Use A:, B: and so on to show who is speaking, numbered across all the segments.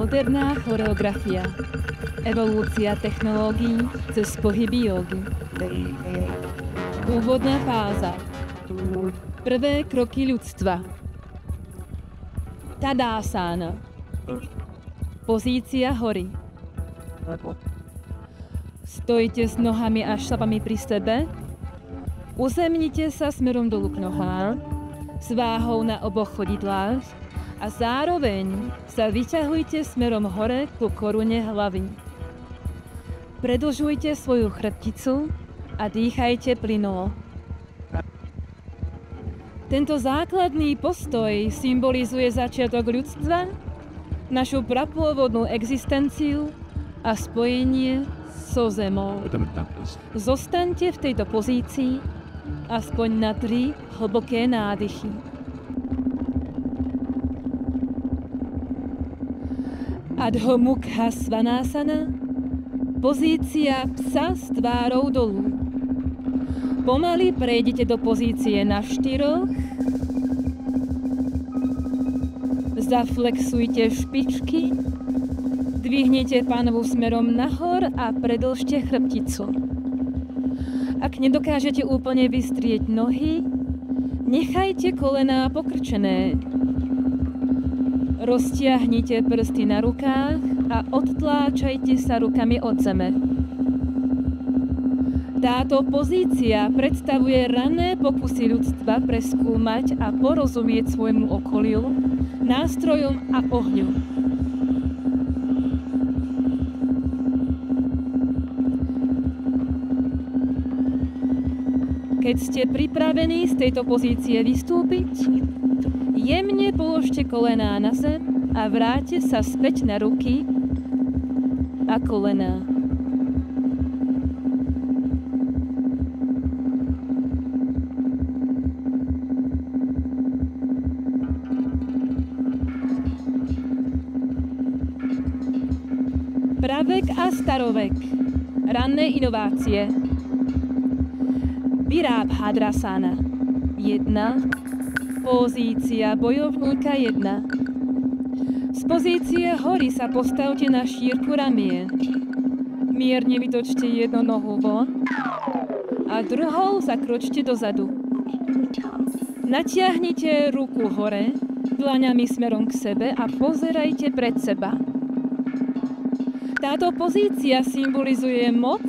A: Moderná choreografia. Evolúcia technológií cez pohyby jógy. Úvodná fáza. Prvé kroky ľudstva. Tadásána. Pozícia hory. Stojte s nohami a šlapami pri sebe. Uzemnite sa smerom dolu k nohám, s váhou na oboch chodidlách a zároveň sa vyťahujte smerom hore ku korune hlavy. Predĺžujte svoju chrbticu a dýchajte plynulo. Tento základný postoj symbolizuje začiatok ľudstva, našu prapôvodnú existenciu a spojenie so zemou. Zostaňte v tejto pozícii aspoň na 3 hlboké nádychy. Adho Mukha Svanasana, pozícia psa s tvárou dolu. Pomaly prejdete do pozície na 4. Zaflexujte špičky, dvihnite pánovu smerom nahor a predĺžte chrbticu. Ak nedokážete úplne vystrieť nohy, nechajte kolená pokrčené. Roztiahnite prsty na rukách a odtláčajte sa rukami od zeme. Táto pozícia predstavuje rané pokusy ľudstva preskúmať a porozumieť svojmu okoliu, nástrojom a ohňu. Keď ste pripravení z tejto pozície vystúpiť, jemne položte kolená na zem a vráťte sa späť na ruky a kolená. Pravek a starovek. Ranné inovácie. Virabhadrasana 1. Pozícia bojovníka 1. Z pozície hory sa postavte na šírku ramien. Mierne vytočte jednu nohu von a druhou zakročte dozadu. Natiahnite ruku hore, dlaňami smerom k sebe a pozerajte pred seba. Táto pozícia symbolizuje moc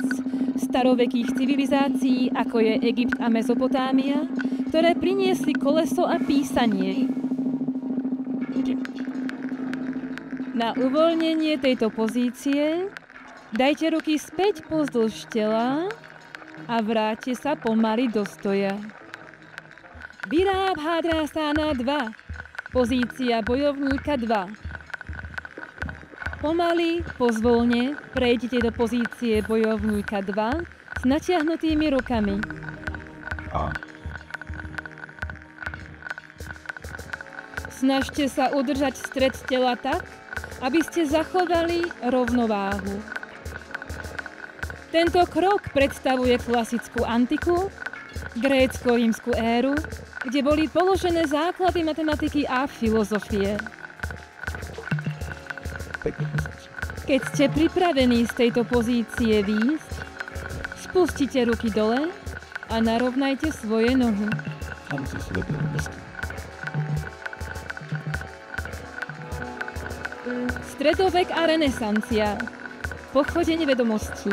A: starovekých civilizácií, ako je Egypt a Mezopotámia, ktoré priniesli koleso a písanie. Na uvoľnenie tejto pozície dajte ruky späť pozdĺž tela a vráťte sa pomaly do stoja. Virabhadrasana 2. Pozícia bojovníka 2. Pomaly, pozvolne prejdite do pozície bojovníka 2 s natiahnutými rukami. Snažte sa udržať stred tela tak, aby ste zachovali rovnováhu. Tento krok predstavuje klasickú antiku, grécko-rímsku éru, kde boli položené základy matematiky a filozofie. Keď ste pripravení z tejto pozície výjsť, spustite ruky dole a narovnajte svoje nohy. Stredovek a renesancia. Pochodenie vedomostí.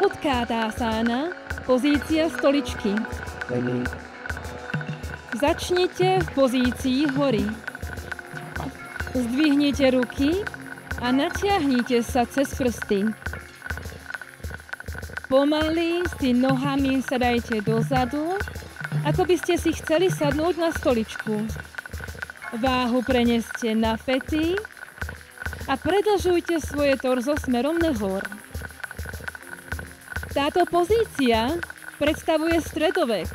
A: Utkátásána. Pozícia stoličky. Začnite v pozícii hory. Zdvihnite ruky a natiahnite sa cez prsty. Pomaly si nohami sadajte dozadu, ako by ste si chceli sadnúť na stoličku. Váhu preneste na päty a predĺžujte svoje torzo smerom nahor. Táto pozícia predstavuje stredovek,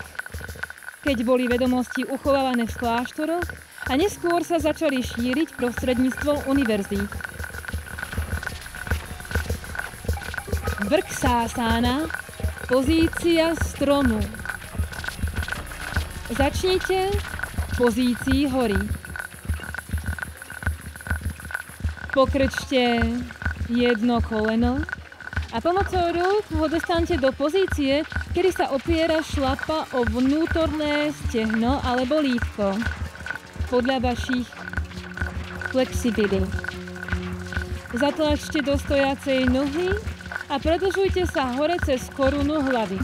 A: keď boli vedomosti uchovávané v kláštoroch a neskôr sa začali šíriť prostredníctvom univerzít. Vrksásana, pozícia stromu. Začnite v pozícii hory. Pokrčte jedno koleno a pomocou rúk ho dostanete do pozície, kedy sa opiera šlapa o vnútorné stehno alebo lítko podľa vašich flexibilít. Zatlačte do stojacej nohy a predĺžujte sa hore cez korunu hlavy.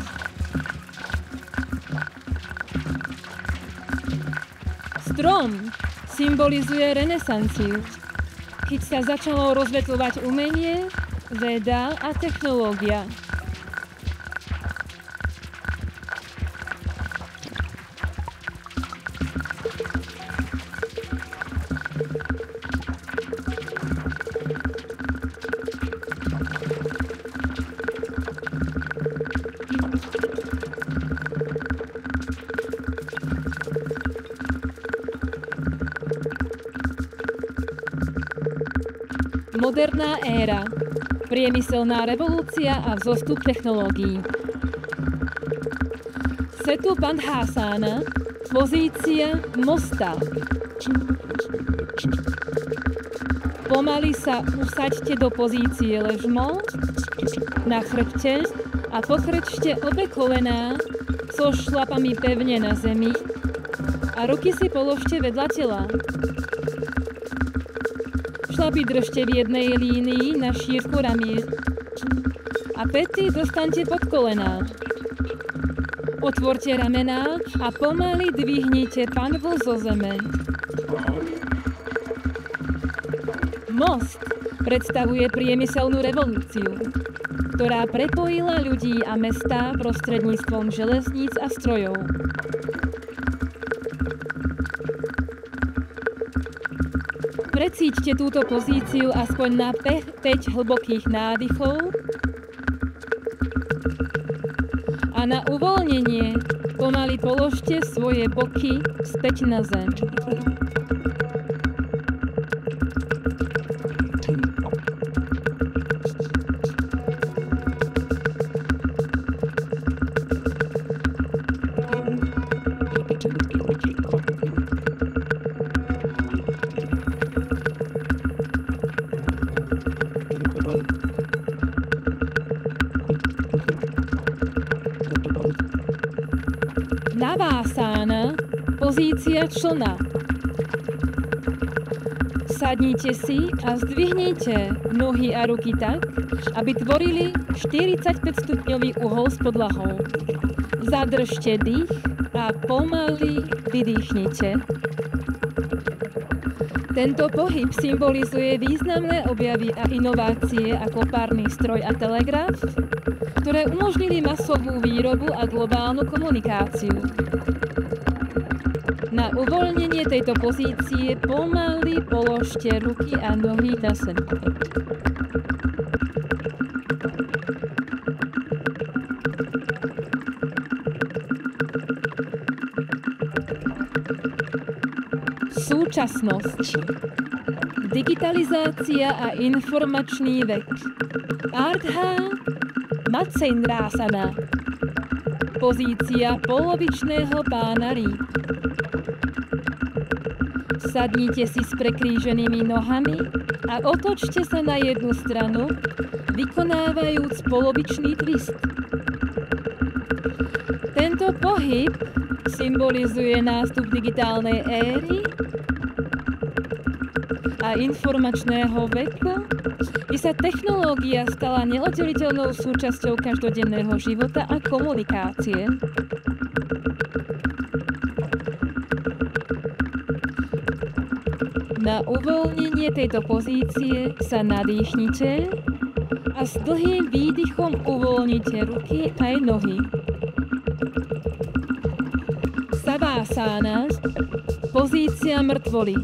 A: Strom symbolizuje renesanciu, keď sa začalo rozvetvovať umenie, veda a technológia. Moderná éra, priemyselná revolúcia a vzostup technológií. Setu Bandhasana, pozícia mosta. Pomaly sa usaďte do pozície ležmo na chrbte a pokrčte obe kolená so šlapami pevne na zemi a ruky si položte vedľa tela. Šlapy držte v jednej línii na šírku ramien a päty dostaňte pod kolená. Otvorte ramená a pomaly dvihnite panvu zo zeme. Most predstavuje priemyselnú revolúciu, ktorá prepojila ľudí a mestá prostredníctvom železníc a strojov. Precíťte túto pozíciu aspoň na 5 hlbokých nádychov a na uvoľnenie pomaly položte svoje boky späť na zem. Navásána, pozícia člna. Sadnite si a zdvihnite nohy a ruky tak, aby tvorili 45-stupňový uhol s podlahou. Zadržte dých a pomaly vydýchnite. Tento pohyb symbolizuje významné objavy a inovácie ako párny stroj a telegraf, ktoré umožnili masovú výrobu a globálnu komunikáciu. Na uvoľnenie tejto pozície pomaly položte ruky a nohy na zem. Súčasnosť. Digitalizácia a informačný vek. Ardha Matsyendrasana. Pozícia polovičného pána rýb. Sadnite si s prekríženými nohami a otočte sa na jednu stranu, vykonávajúc polovičný twist. Tento pohyb symbolizuje nástup digitálnej éry a informačného veku, kde sa technológia stala neoddeliteľnou súčasťou každodenného života a komunikácie. Na uvoľnenie tejto pozície sa nadýchnite a s dlhým výdychom uvoľnite ruky aj nohy. Savasana, pozícia mŕtvoly.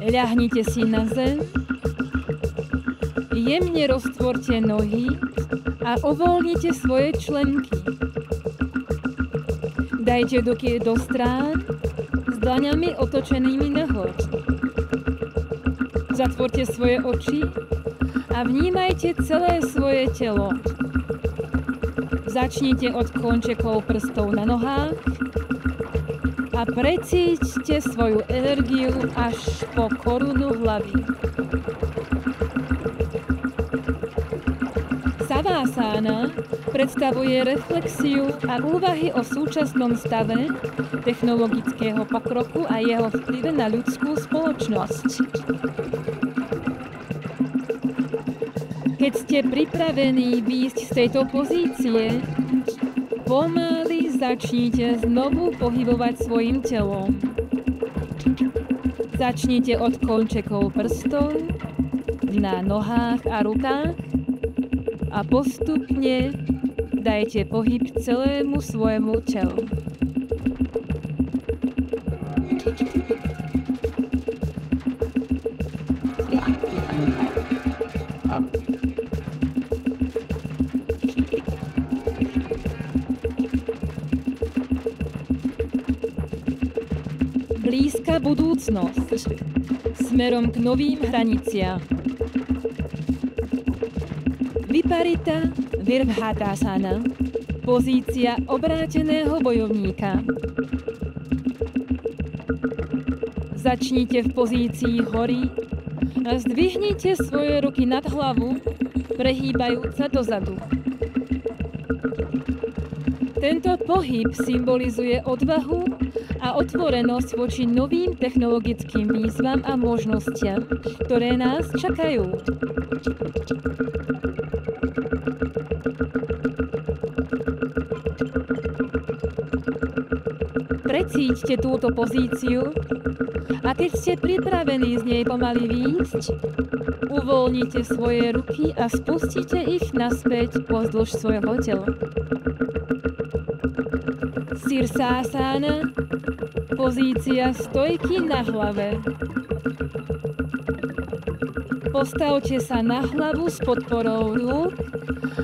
A: Ľahnite si na zem, jemne roztvorte nohy a uvoľnite svoje členky. Dajte ruky do strán s dlaňami otočenými nahor. Zatvorte svoje oči a vnímajte celé svoje telo. Začnite od končekov prstov na nohách a precíťte svoju energiu až po korunu hlavy. Savasana predstavuje reflexiu a úvahy o súčasnom stave technologického pokroku a jeho vplyve na ľudskú spoločnosť. Keď ste pripravení výjsť z tejto pozície, pomaly začnite znovu pohybovať svojim telom. Začnite od končekov prstov na nohách a rukách a postupne dajte pohyb celému svojmu telu. Blízka budúcnosť smerom k novým hraniciam. Viparita Virabhadrasana, pozícia obráteného bojovníka. Začnite v pozícii hory a zdvihnite svoje ruky nad hlavu, prehýbajúc sa dozadu. Tento pohyb symbolizuje odvahu a otvorenosť voči novým technologickým výzvam a možnostiam, ktoré nás čakajú. Precíťte túto pozíciu a keď ste pripravení z nej pomaly výjsť, uvoľnite svoje ruky a spustite ich naspäť pozdĺž svojho tela. Sirsasana, pozícia stojky na hlave. Postavte sa na hlavu s podporou rúk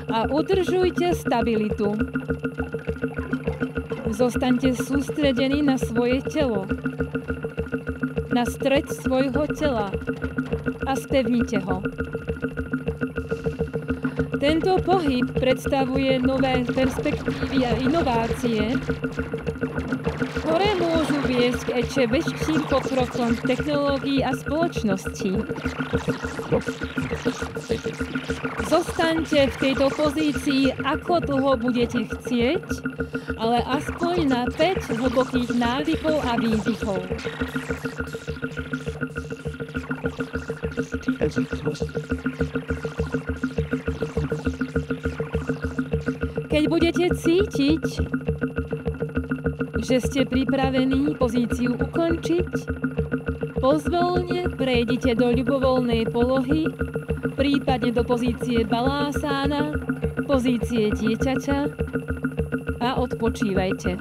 A: a udržujte stabilitu. Zostaňte sústredení na svoje telo, na stred svojho tela a spevnite ho. Tento pohyb predstavuje nové perspektívy a inovácie, ktoré môžu viesť k ešte väčším pokrokom technológií a spoločnosti. Zostaňte v tejto pozícii, ako dlho budete chcieť, ale aspoň na 5 hlbokých návykov a výdychov. Keď budete cítiť, že ste pripravení pozíciu ukončiť, pozvolne prejdite do ľubovoľnej polohy, prípadne do pozície balásána, pozície dieťaťa a odpočívajte.